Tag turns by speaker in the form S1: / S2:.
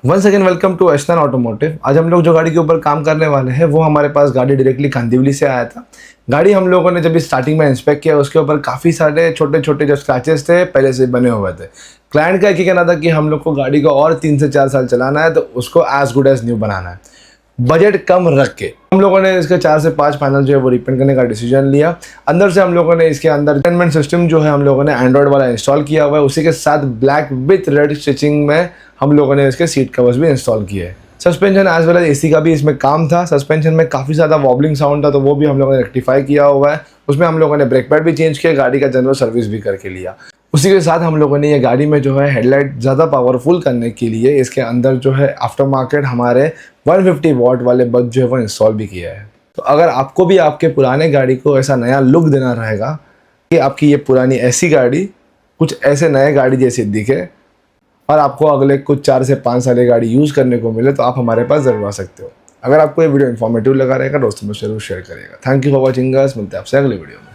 S1: Once again welcome to अश्तन automotive. आज हम लोग जो गाड़ी के ऊपर काम करने वाले हैं वो हमारे पास गाड़ी डायरेक्टली कांदिवली से आया था। गाड़ी हम लोगों ने जब स्टार्टिंग में इंस्पेक्ट किया उसके ऊपर काफ़ी सारे छोटे छोटे जो स्क्रैचेस थे पहले से बने हुए थे। क्लाइंट का एक ही कहना था कि हम लोग को गाड़ी को और 3 से 4 साल चलाना है तो उसको एज गुड एज न्यू बनाना है। बजट कम रख के हम लोगों ने इसके 4 से 5 पैनल जो है वो रिपेंट करने का डिसीजन लिया। अंदर से हम लोगों ने इसके अंदर एंटरटेनमेंट सिस्टम जो है हम लोगों ने एंड्रॉइड वाला इंस्टॉल किया हुआ है। उसी के साथ ब्लैक विथ रेड स्टिचिंग में हम लोगों ने इसके सीट कवर्स भी इंस्टॉल किए हैं। Suspension as well as AC का भी इसमें काम था। सस्पेंशन में काफ़ी ज़्यादा वॉबलिंग साउंड था तो वो भी हम लोगों ने रेक्टिफाई किया हुआ है। उसमें हम लोगों ने ब्रेक पैड भी चेंज किया, गाड़ी का जनरल सर्विस भी करके लिया। उसी के साथ हम लोगों ने ये गाड़ी में जो है हेडलाइट ज़्यादा पावरफुल करने के लिए इसके अंदर जो है आफ्टर मार्केट हमारे 150 वॉट वाले बल्ब जो है वो इंस्टॉल भी किया है। तो अगर आपको भी आपके पुराने गाड़ी को ऐसा नया लुक देना रहेगा कि आपकी ये पुरानी ऐसी गाड़ी कुछ ऐसे नए गाड़ी जैसी दिखे और आपको अगले कुछ 4 से 5 साल ये गाड़ी यूज़ करने को मिले तो आप हमारे पास ज़रूर आ सकते हो। अगर आपको ये वीडियो इन्फॉर्मेटिव लगा रहेगा दोस्तों में जरूर शेयर करिएगा। Thank you for watching guys, मिलते हैं आपसे अगले वीडियो में।